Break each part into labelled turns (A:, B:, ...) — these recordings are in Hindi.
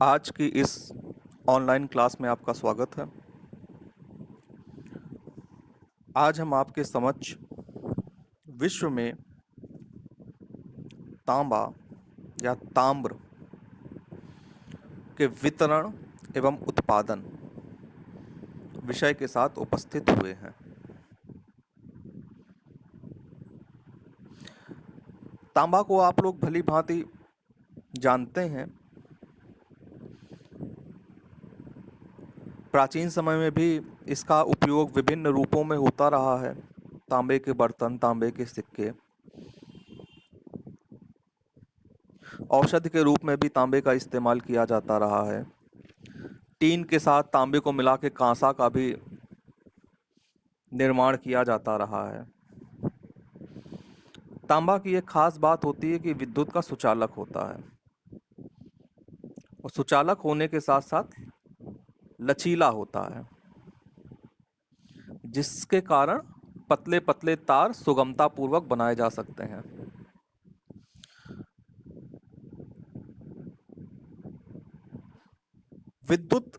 A: आज की इस ऑनलाइन क्लास में आपका स्वागत है। आज हम आपके समक्ष विश्व में तांबा या ताम्र के वितरण एवं उत्पादन विषय के साथ उपस्थित हुए हैं। तांबा को आप लोग भली भांति जानते हैं। प्राचीन समय में भी इसका उपयोग विभिन्न रूपों में होता रहा है। तांबे के बर्तन, तांबे के सिक्के, औषधि के रूप में भी तांबे का इस्तेमाल किया जाता रहा है। टीन के साथ तांबे को मिला के कांसा का भी निर्माण किया जाता रहा है। तांबा की एक खास बात होती है कि विद्युत का सुचालक होता है और सुचालक होने के साथ साथ लचीला होता है, जिसके कारण पतले पतले तार सुगमता पूर्वक बनाए जा सकते हैं। विद्युत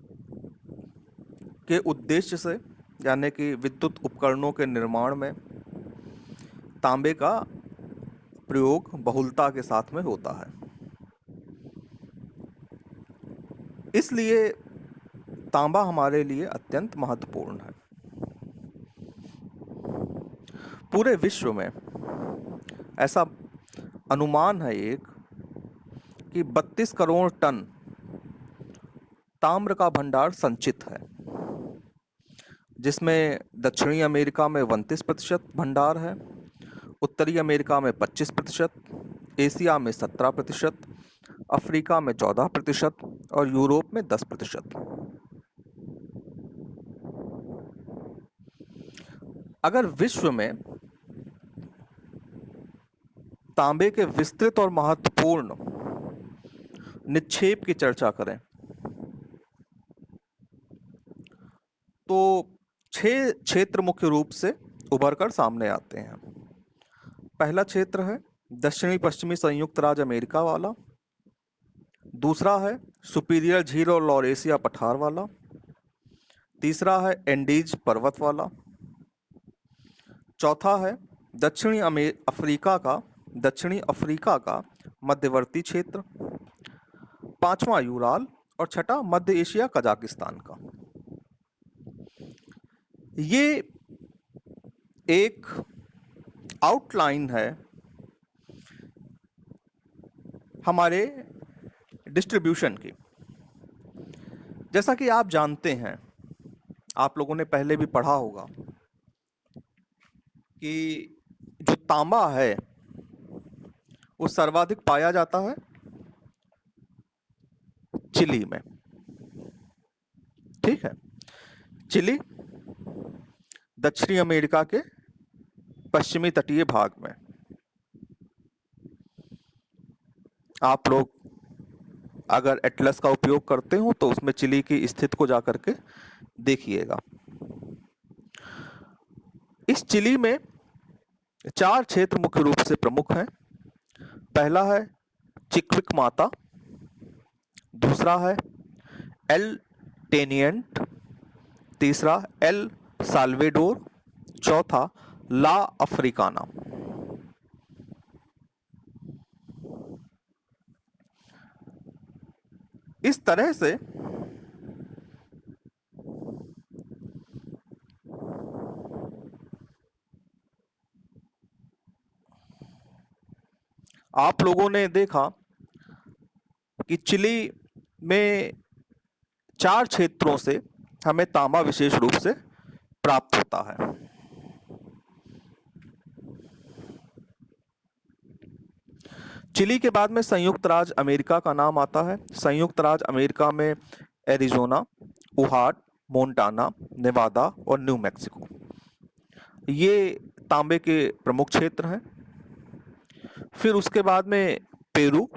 A: के उद्देश्य से यानी कि विद्युत उपकरणों के निर्माण में तांबे का प्रयोग बहुलता के साथ में होता है। इसलिए तांबा हमारे लिए अत्यंत महत्वपूर्ण है। पूरे विश्व में ऐसा अनुमान है एक कि 32 करोड़ टन ताम्र का भंडार संचित है, जिसमें दक्षिणी अमेरिका में 29% भंडार है, उत्तरी अमेरिका में 25%, एशिया में 17%, अफ्रीका में 14% और यूरोप में 10%। अगर विश्व में तांबे के विस्तृत और महत्वपूर्ण निक्षेप की चर्चा करें तो 6 क्षेत्र मुख्य रूप से उभर कर सामने आते हैं। पहला क्षेत्र है दक्षिणी पश्चिमी संयुक्त राज्य अमेरिका वाला। दूसरा है सुपीरियर झील और लॉरेशिया पठार वाला। तीसरा है एंडीज पर्वत वाला। चौथा है दक्षिणी अफ्रीका का मध्यवर्ती क्षेत्र। पांचवा यूराल और छठा मध्य एशिया कजाकिस्तान का। ये एक आउटलाइन है हमारे डिस्ट्रीब्यूशन की। जैसा कि आप जानते हैं, आप लोगों ने पहले भी पढ़ा होगा कि जो तांबा है वो सर्वाधिक पाया जाता है चिली में। ठीक है, चिली दक्षिणी अमेरिका के पश्चिमी तटीय भाग में। आप लोग अगर एटलस का उपयोग करते हो तो उसमें चिली की स्थिति को जाकर के देखिएगा। इस चिली में 4 क्षेत्र मुख्य रूप से प्रमुख हैं। पहला है चिक्विकमाता, दूसरा है एल टेनिएंट, तीसरा एल साल्वेडोर, चौथा ला अफ्रीकाना। इस तरह से आप लोगों ने देखा कि चिली में 4 क्षेत्रों से हमें तांबा विशेष रूप से प्राप्त होता है। चिली के बाद में संयुक्त राज्य अमेरिका का नाम आता है। संयुक्त राज्य अमेरिका में एरिजोना, उहाट, मोंटाना, नेवादा और न्यू मैक्सिको ये तांबे के प्रमुख क्षेत्र हैं। फिर उसके बाद में पेरू।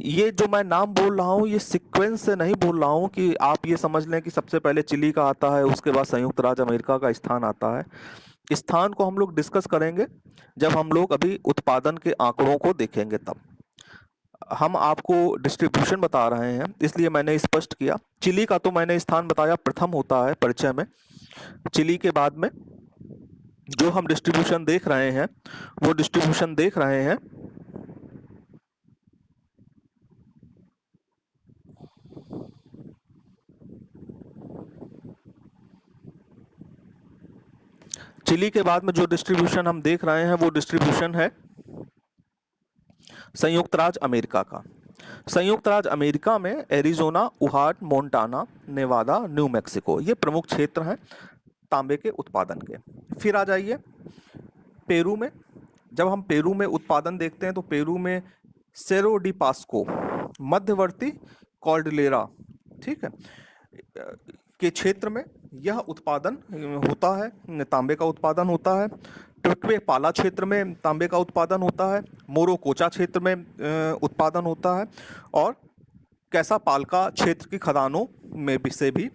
A: ये जो मैं नाम बोल रहा हूँ ये सीक्वेंस से नहीं बोल रहा हूँ कि आप ये समझ लें कि सबसे पहले चिली का आता है, उसके बाद संयुक्त राज्य अमेरिका का स्थान आता है। स्थान को हम लोग डिस्कस करेंगे जब हम लोग अभी उत्पादन के आंकड़ों को देखेंगे तब। हम आपको डिस्ट्रीब्यूशन बता रहे हैं, इसलिए मैंने स्पष्ट किया। चिली का तो मैंने स्थान बताया, प्रथम होता है परिचय में। चिली के बाद में जो हम डिस्ट्रीब्यूशन देख रहे हैं, वो डिस्ट्रीब्यूशन देख रहे हैं चिली के बाद में जो डिस्ट्रीब्यूशन हम देख रहे हैं, वो डिस्ट्रीब्यूशन है संयुक्त राज्य अमेरिका का। संयुक्त राज्य अमेरिका में Arizona, Utah, Montana, Nevada, New Mexico, ये प्रमुख क्षेत्र हैं तांबे के उत्पादन के। फिर आ जाइए पेरू में। जब हम पेरू में उत्पादन देखते हैं तो पेरू में सेरो डी पास्को, मध्यवर्ती कॉर्डिलेरा, ठीक है, के क्षेत्र में यह उत्पादन होता है, तांबे का उत्पादन होता है। टिक्वे पाला क्षेत्र में तांबे का उत्पादन होता है। मोरोकोचा क्षेत्र में उत्पादन होता है। और कैसा पालका क्षेत्र की खदानों में भी से भी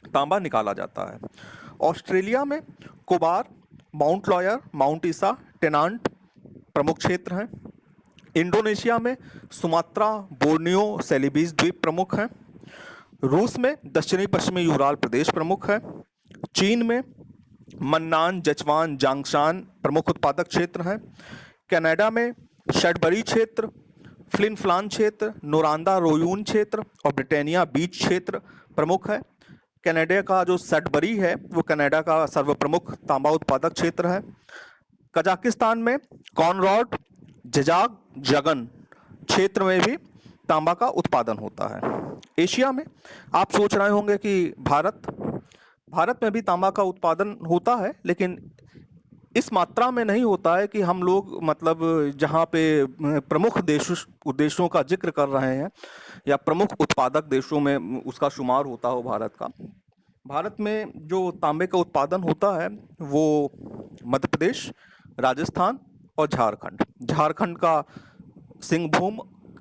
A: तांबा निकाला जाता है। ऑस्ट्रेलिया में कोबार, माउंट लॉयर, माउंट ईसा, टेनांट प्रमुख क्षेत्र हैं। इंडोनेशिया में सुमात्रा, बोर्नियो, सेलिबीज द्वीप प्रमुख हैं। रूस में दक्षिणी पश्चिमी यूराल प्रदेश प्रमुख है। चीन में मन्नान, जचवान, जांगशान प्रमुख उत्पादक क्षेत्र हैं। कनाडा में शैडबरी क्षेत्र, फ्लिन फ्लान क्षेत्र, नोरांदा रोयून क्षेत्र और ब्रिटानिया बीच क्षेत्र प्रमुख है। कनाडा का जो सैडबरी है वो कनाडा का सर्वप्रमुख तांबा उत्पादक क्षेत्र है। कजाकिस्तान में कॉनरॉड, जजाग, जगन क्षेत्र में भी तांबा का उत्पादन होता है। एशिया में आप सोच रहे होंगे कि भारत में भी तांबा का उत्पादन होता है, लेकिन इस मात्रा में नहीं होता है कि हम लोग मतलब जहाँ पे प्रमुख देशों का जिक्र कर रहे हैं या प्रमुख उत्पादक देशों में उसका शुमार होता हो भारत का। भारत में जो तांबे का उत्पादन होता है वो मध्य प्रदेश, राजस्थान और झारखंड। झारखंड का सिंहभूम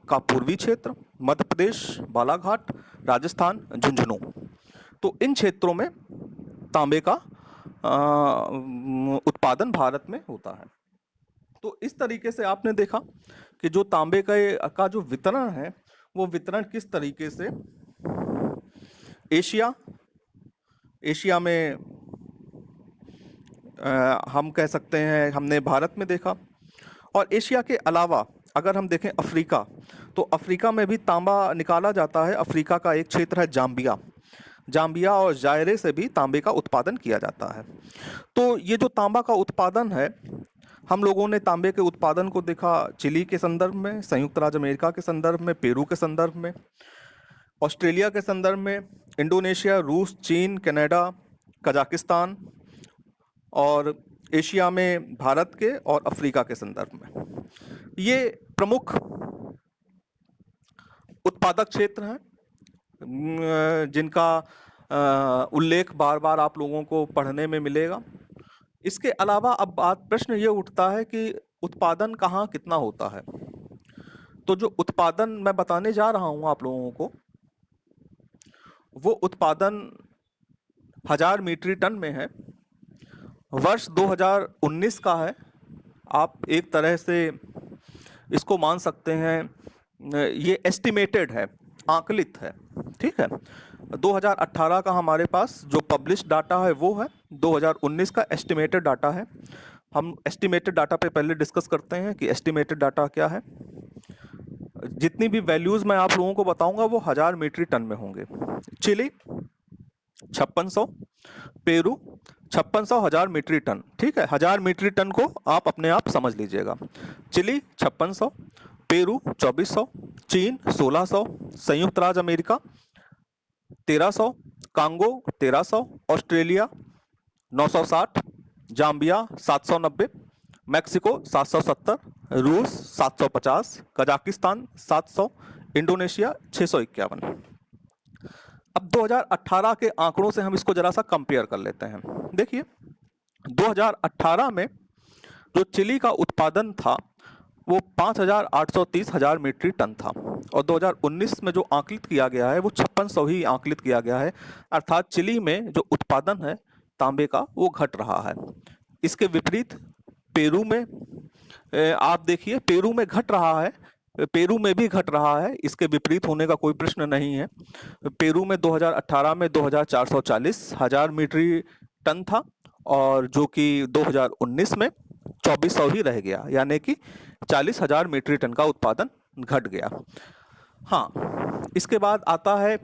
A: का पूर्वी क्षेत्र, मध्य प्रदेश बालाघाट, राजस्थान झुंझुनू, तो इन क्षेत्रों में तांबे का उत्पादन भारत में होता है। तो इस तरीके से आपने देखा कि जो तांबे का जो वितरण है वो वितरण किस तरीके से एशिया में हम कह सकते हैं हमने भारत में देखा। और एशिया के अलावा अगर हम देखें अफ्रीका, तो अफ्रीका में भी तांबा निकाला जाता है। अफ्रीका का एक क्षेत्र है जाम्बिया और जायरे से भी तांबे का उत्पादन किया जाता है। तो ये जो तांबा का उत्पादन है, हम लोगों ने तांबे के उत्पादन को देखा चिली के संदर्भ में, संयुक्त राज्य अमेरिका के संदर्भ में, पेरू के संदर्भ में, ऑस्ट्रेलिया के संदर्भ में, इंडोनेशिया, रूस, चीन, कनाडा, कजाकिस्तान और एशिया में भारत के और अफ्रीका के संदर्भ में। ये प्रमुख उत्पादक क्षेत्र हैं जिनका उल्लेख बार बार आप लोगों को पढ़ने में मिलेगा। इसके अलावा अब प्रश्न ये उठता है कि उत्पादन कहाँ कितना होता है। तो जो उत्पादन मैं बताने जा रहा हूँ आप लोगों को, वो उत्पादन 1000 मीट्रिक टन में है। वर्ष 2019 का है। आप एक तरह से इसको मान सकते हैं, ये एस्टिमेटेड है, आंकलित है, ठीक है। 2018 का हमारे पास जो पब्लिश डाटा है वो है, 2019 का एस्टिमेटेड डाटा है। हम एस्टिमेटेड डाटा पे पहले डिस्कस करते हैं कि एस्टिमेटेड डाटा क्या है। जितनी भी वैल्यूज मैं आप लोगों को बताऊंगा वो 1000 मीट्रिक टन में होंगे। चिली 5600, पेरू 5600, 1000 मीट्रिक टन, ठीक है। 1000 मीट्रिक टन को आप अपने आप समझ लीजिएगा। चिली 5600, पेरू 2400, चीन 1600, संयुक्त राज्य America 1300, Congo 1300, Australia 960, Zambia 790, Mexico 770, रूस 750, कजाकिस्तान 700, इंडोनेशिया 651। अब 2018 के आंकड़ों से हम इसको जरा सा कंपेयर कर लेते हैं। देखिए 2018 में जो चिली का उत्पादन था वो 5830 हजार मीट्रिक टन था, और 2019 में जो आंकलित किया गया है वो 5600 ही आंकलित किया गया है। अर्थात चिली में जो उत्पादन है तांबे का वो घट रहा है। इसके विपरीत पेरू में आप देखिए, पेरू में घट रहा है पेरू में भी घट रहा है, इसके विपरीत होने का कोई प्रश्न नहीं है। पेरू में 2018 में 2440 हजार मीट्रिक टन था, और जो कि 2019 में 2400 ही रह गया, यानी कि 40,000 मीट्रिक टन का उत्पादन घट गया। हाँ, इसके बाद आता है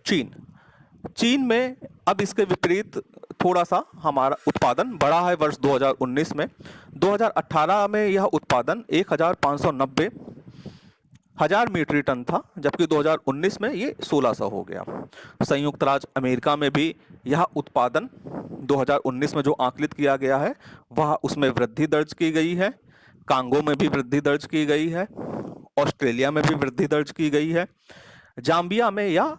A: चीन। चीन में अब इसके विपरीत थोड़ा सा हमारा उत्पादन बढ़ा है वर्ष 2019 में। 2018 में यह उत्पादन 1590 हजार मीट्रिक टन था, जबकि 2019 में ये 1600 हो गया। संयुक्त राज्य अमेरिका में भी यह उत्पादन 2019 में जो आकलित किया गया है वह उसमें वृद्धि दर्ज की गई है। कांगो में भी वृद्धि दर्ज की गई है, ऑस्ट्रेलिया में भी वृद्धि दर्ज की गई है। जाम्बिया में यह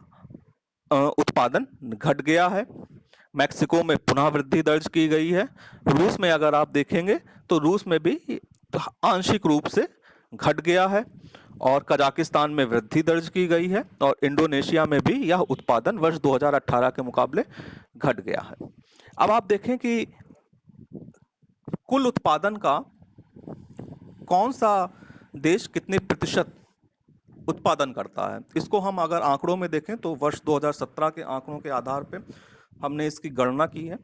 A: उत्पादन घट गया है। मैक्सिको में पुनः वृद्धि दर्ज की गई है। रूस में अगर आप देखेंगे तो रूस में भी आंशिक रूप से घट गया है, और कजाकिस्तान में वृद्धि दर्ज की गई है, और इंडोनेशिया में भी यह उत्पादन वर्ष 2018 के मुकाबले घट गया है। अब आप देखें कि कुल उत्पादन का कौन सा देश कितने प्रतिशत उत्पादन करता है, इसको हम अगर आंकड़ों में देखें तो वर्ष 2017 के आंकड़ों के आधार पे हमने इसकी गणना की है।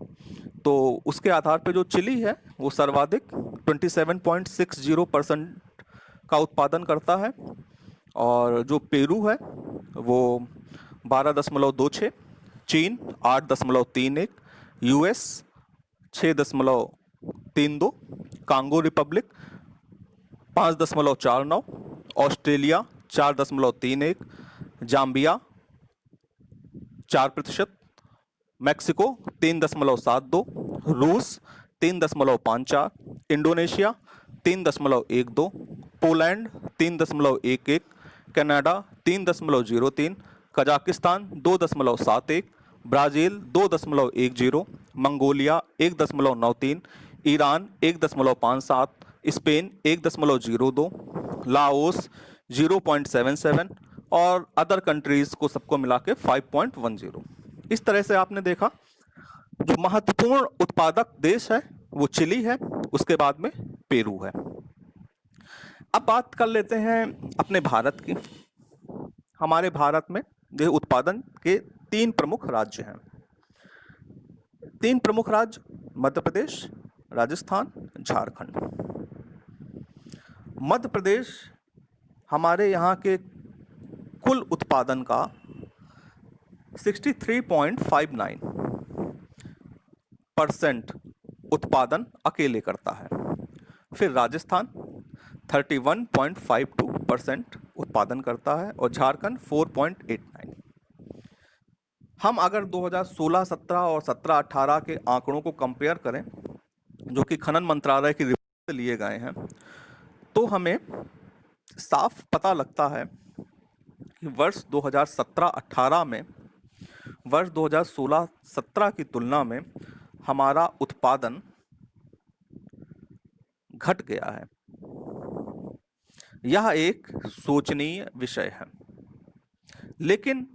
A: तो उसके आधार पे जो चिली है वो सर्वाधिक 27.60% का उत्पादन करता है, और जो पेरू है वो 12.26, चीन 8.31, US 6.32, Congo Republic 5.49, Australia 4.31, Zambia 4%, Mexico 3.72, रूस 3.54, Indonesia 3.12, Poland 3.11, Canada 3.03, Kazakhstan 2.71, Brazil 2.10, Mongolia 1.93, Iran 1.57, Spain 1.02, Laos 0.77, और अदर कंट्रीज को सबको मिला के 5.10। इस तरह से आपने देखा जो महत्वपूर्ण उत्पादक देश है वो चिली है, उसके बाद में पेरू है। अब बात कर लेते हैं अपने भारत की। हमारे भारत में जो उत्पादन के 3 प्रमुख राज्य हैं। 3 प्रमुख राज्य मध्य प्रदेश, राजस्थान, झारखंड। मध्य प्रदेश हमारे यहाँ के कुल उत्पादन का 63.59% उत्पादन अकेले करता है। फिर राजस्थान 31.52% उत्पादन करता है, और झारखंड 4.89। हम अगर 2016-17 और 17-18 के आंकड़ों को कंपेयर करें, जो कि खनन मंत्रालय की रिपोर्ट से लिए गए हैं, तो हमें साफ पता लगता है कि वर्ष 2017-18 में वर्ष 2016-17 की तुलना में हमारा उत्पादन घट गया है। यह एक सोचनीय विषय है। लेकिन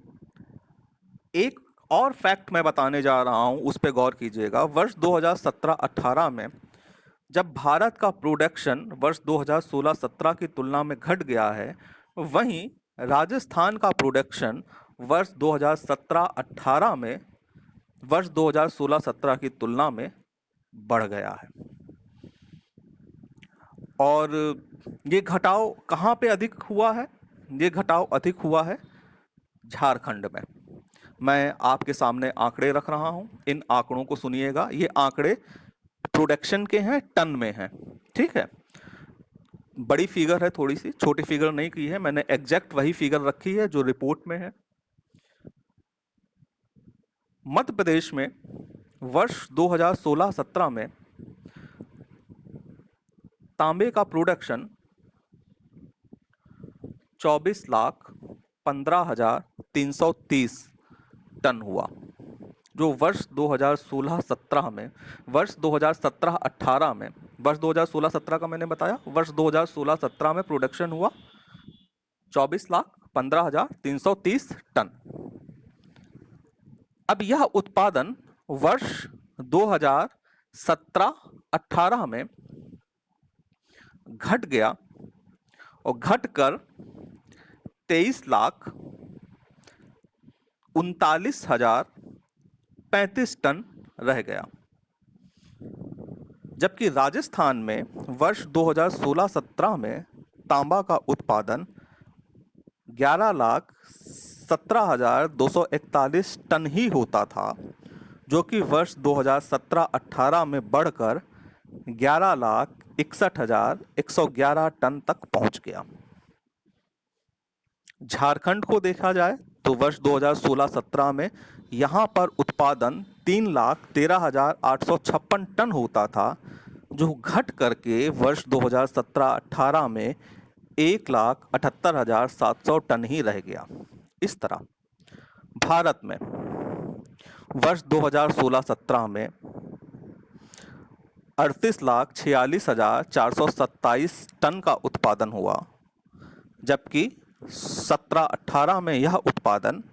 A: एक और फैक्ट मैं बताने जा रहा हूं, उस पर गौर कीजिएगा। वर्ष 2017-18 में जब भारत का प्रोडक्शन वर्ष 2016-17 की तुलना में घट गया है, वहीं राजस्थान का प्रोडक्शन वर्ष 2017-18 में वर्ष 2016-17 की तुलना में बढ़ गया है। और ये घटाव कहाँ पे अधिक हुआ है? ये घटाव अधिक हुआ है झारखंड में। मैं आपके सामने आंकड़े रख रहा हूं, इन आंकड़ों को सुनिएगा। ये आंकड़े प्रोडक्शन के हैं, टन में हैं, ठीक है। बड़ी फिगर है, थोड़ी सी छोटी फिगर नहीं की है मैंने, एग्जैक्ट वही फिगर रखी है जो रिपोर्ट में है। मध्य प्रदेश में वर्ष 2016-17 में तांबे का प्रोडक्शन 24,15,330 टन हुआ, जो वर्ष 2016-17 में, वर्ष 2017-18 में, वर्ष 2016-17 का मैंने बताया, वर्ष 2016-17 में प्रोडक्शन हुआ 24,15,330 टन। अब यह उत्पादन वर्ष 2017-18 में घट गया, और घटकर 23,39,35 टन रह गया। जबकि राजस्थान में वर्ष 2016-17 में तांबा का उत्पादन 11,17,241 टन ही होता था, जो कि वर्ष 2017-18 में बढ़कर 11,61,111 टन तक पहुंच गया। झारखंड को देखा जाए तो वर्ष 2016-17 में यहाँ पर उत्पादन 3,13,856 टन होता था, जो घट करके वर्ष 2017-18 में 1,78,700 टन ही रह गया। इस तरह भारत में वर्ष 2016-17 में 38,46,427 टन का उत्पादन हुआ, जबकि 17-18 में यह उत्पादन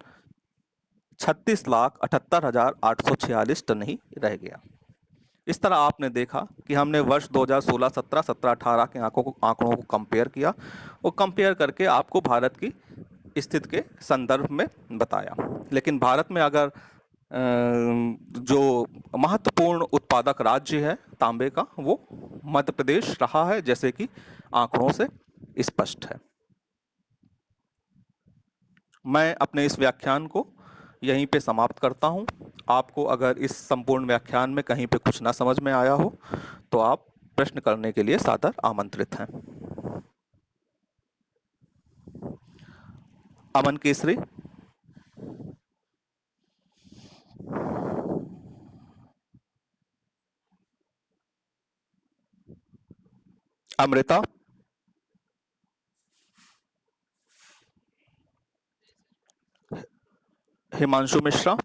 A: 36,78,846 टन ही रह गया। इस तरह आपने देखा कि हमने वर्ष 2016-17, 17-18 के आंकड़ों को कंपेयर किया और कंपेयर करके आपको भारत की स्थिति के संदर्भ में बताया। लेकिन भारत में अगर जो महत्वपूर्ण उत्पादक राज्य है तांबे का, वो मध्य प्रदेश रहा है, जैसे कि आंकड़ों से स्पष्ट है। मैं अपने इस व्याख्यान को यहीं पे समाप्त करता हूं। आपको अगर इस संपूर्ण व्याख्यान में कहीं पे कुछ ना समझ में आया हो तो आप प्रश्न करने के लिए सादर आमंत्रित हैं। अमन केसरी, अमृता, हिमांशु मिश्रा,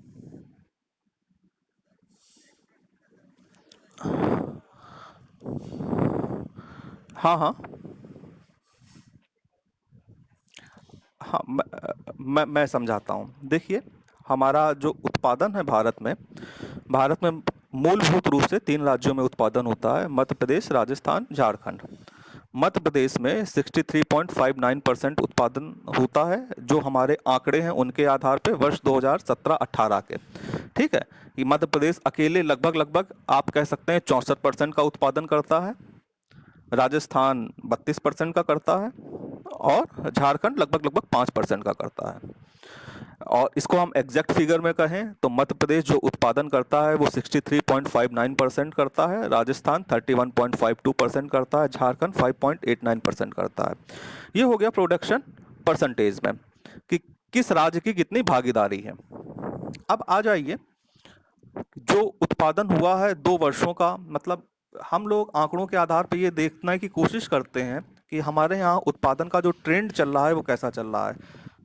A: हाँ हाँ हाँ, मैं समझाता हूँ। देखिए, हमारा जो उत्पादन है भारत में मूलभूत रूप से 3 राज्यों में उत्पादन होता है: मध्य प्रदेश, राजस्थान, झारखंड। मध्य प्रदेश में 63.59% उत्पादन होता है, जो हमारे आंकड़े हैं उनके आधार पे वर्ष 2017-18 के। ठीक है, ये मध्य प्रदेश अकेले लगभग आप कह सकते हैं 64% का उत्पादन करता है, राजस्थान 32% का करता है और झारखंड लगभग 5% का करता है। और इसको हम एग्जैक्ट फिगर में कहें तो मध्य प्रदेश जो उत्पादन करता है वो 63.59% करता है, राजस्थान 31.52% करता है, झारखंड 5.89% करता है। ये हो गया प्रोडक्शन परसेंटेज में कि किस राज्य की कितनी भागीदारी है। अब आ जाइए, जो उत्पादन हुआ है 2 वर्षों का, मतलब हम लोग आंकड़ों के आधार पर ये देखने की कोशिश करते हैं कि हमारे यहाँ उत्पादन का जो ट्रेंड चल रहा है वो कैसा चल रहा है।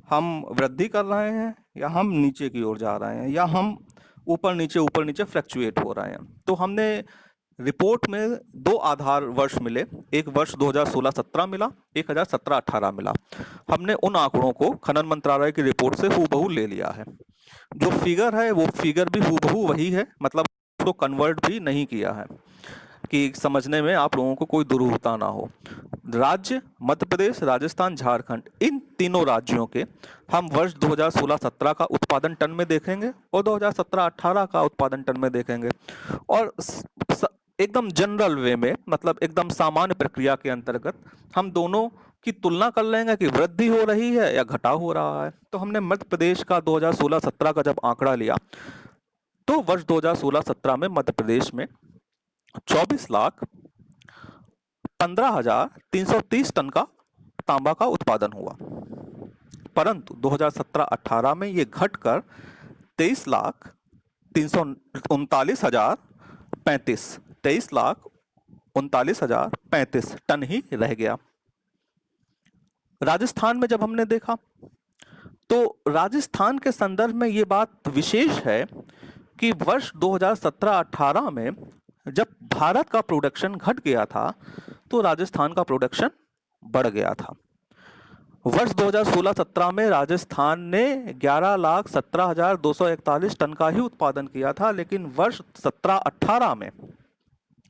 A: हम वृद्धि कर रहे हैं या हम नीचे की ओर जा रहे हैं, या हम ऊपर नीचे फ्लक्चुएट हो रहे हैं। तो हमने रिपोर्ट में 2 आधार वर्ष मिले, एक वर्ष 2016-17 मिला, एक 2017-18 मिला। हमने उन आंकड़ों को खनन मंत्रालय की रिपोर्ट से हूबहू ले लिया है। जो फिगर है वो फिगर भी हूबहू वही है, मतलब उसको कन्वर्ट भी नहीं किया है कि समझने में आप लोगों को कोई दुरूहता ना हो। राज्य मध्य प्रदेश, राजस्थान, झारखंड, इन तीनों राज्यों के हम वर्ष 2016-17 का उत्पादन टन में देखेंगे और 2017-18 का उत्पादन टन में देखेंगे, और एकदम जनरल वे में, मतलब एकदम सामान्य प्रक्रिया के अंतर्गत हम दोनों की तुलना कर लेंगे कि वृद्धि हो रही है या घटाव हो रहा है। तो हमने मध्य प्रदेश का 2016-17 का जब आंकड़ा लिया तो वर्ष 2016-17 में मध्य प्रदेश में 24,15,330 टन का तांबा का उत्पादन हुआ, परंतु 2017-18 में ये घटकर 23,39,035 टन ही रह गया। राजस्थान में जब हमने देखा तो राजस्थान के संदर्भ में ये बात विशेष है कि वर्ष 2017-18 में जब भारत का प्रोडक्शन घट गया था तो राजस्थान का प्रोडक्शन बढ़ गया था। वर्ष 2016-17 में राजस्थान ने 11,17,241 टन का ही उत्पादन किया था, लेकिन वर्ष 17-18 में,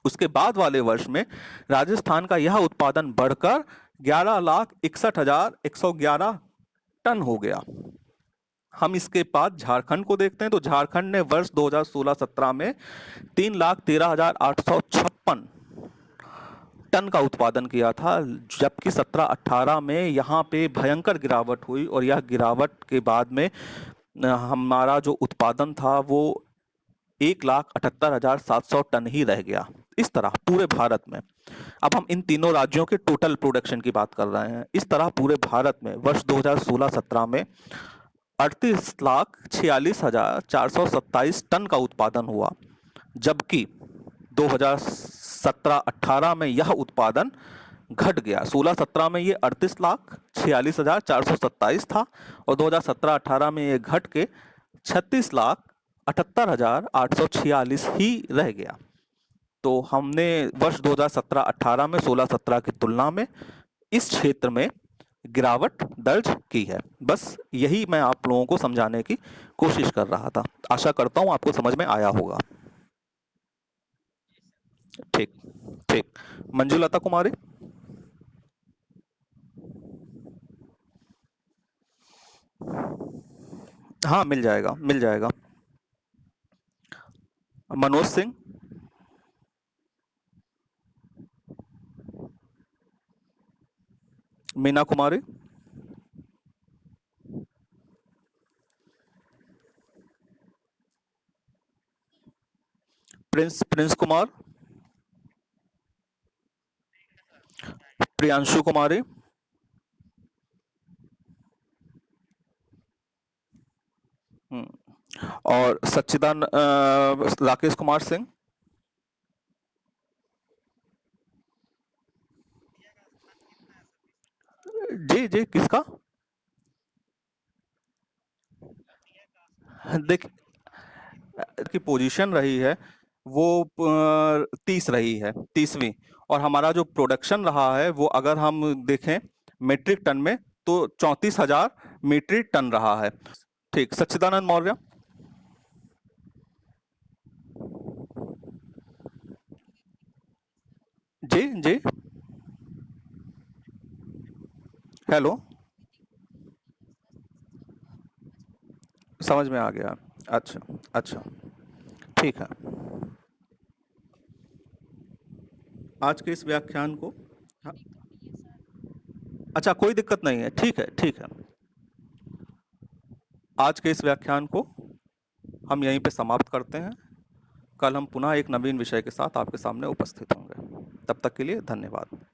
A: उसके बाद वाले वर्ष में राजस्थान का यह उत्पादन बढ़कर 11,61,111 टन हो गया। हम इसके बाद झारखंड को देखते हैं तो झारखंड ने वर्ष 2016-17 में 3,13,856 टन का उत्पादन किया था, जबकि 17-18 में यहाँ पे भयंकर गिरावट हुई और यह गिरावट के बाद में हमारा जो उत्पादन था वो 1,78,700 टन ही रह गया। इस तरह पूरे भारत में, अब हम इन तीनों राज्यों के टोटल प्रोडक्शन की बात कर रहे हैं, इस तरह पूरे भारत में वर्ष 2016-17 में 38,46,427 टन का उत्पादन हुआ, जबकि 2017-18 में यह उत्पादन घट गया। 16-17 में ये 38,46,427 था और 2017-18 में ये घट के 36,78,846 ही रह गया। तो हमने वर्ष 2017-18 में 16-17 की तुलना में इस क्षेत्र में गिरावट दर्ज की है। बस यही मैं आप लोगों को समझाने की कोशिश कर रहा था। आशा करता हूं आपको समझ में आया होगा। ठीक ठीक। मंजुलता कुमारी। हाँ, मिल जाएगा मिल जाएगा। मनोज सिंह। मीना कुमारी। प्रिंस प्रिंस कुमार। प्रियांशु कुमारी। और सच्चिदान राकेश कुमार सिंह। जी जी, किसका? देख की पोजीशन रही है वो 30 रही है, 30वीं। और हमारा जो प्रोडक्शन रहा है वो अगर हम देखें मीट्रिक टन में तो 34,000 मीट्रिक टन रहा है। ठीक, सच्चिदानंद मौर्य। जी जी। हेलो। समझ में आ गया। अच्छा अच्छा। ठीक है। आज के इस व्याख्यान को, हाँ, अच्छा कोई दिक्कत नहीं है, ठीक है ठीक है। आज के इस व्याख्यान को हम यहीं पे समाप्त करते हैं। कल हम पुनः एक नवीन विषय के साथ आपके सामने उपस्थित होंगे। तब तक के लिए धन्यवाद।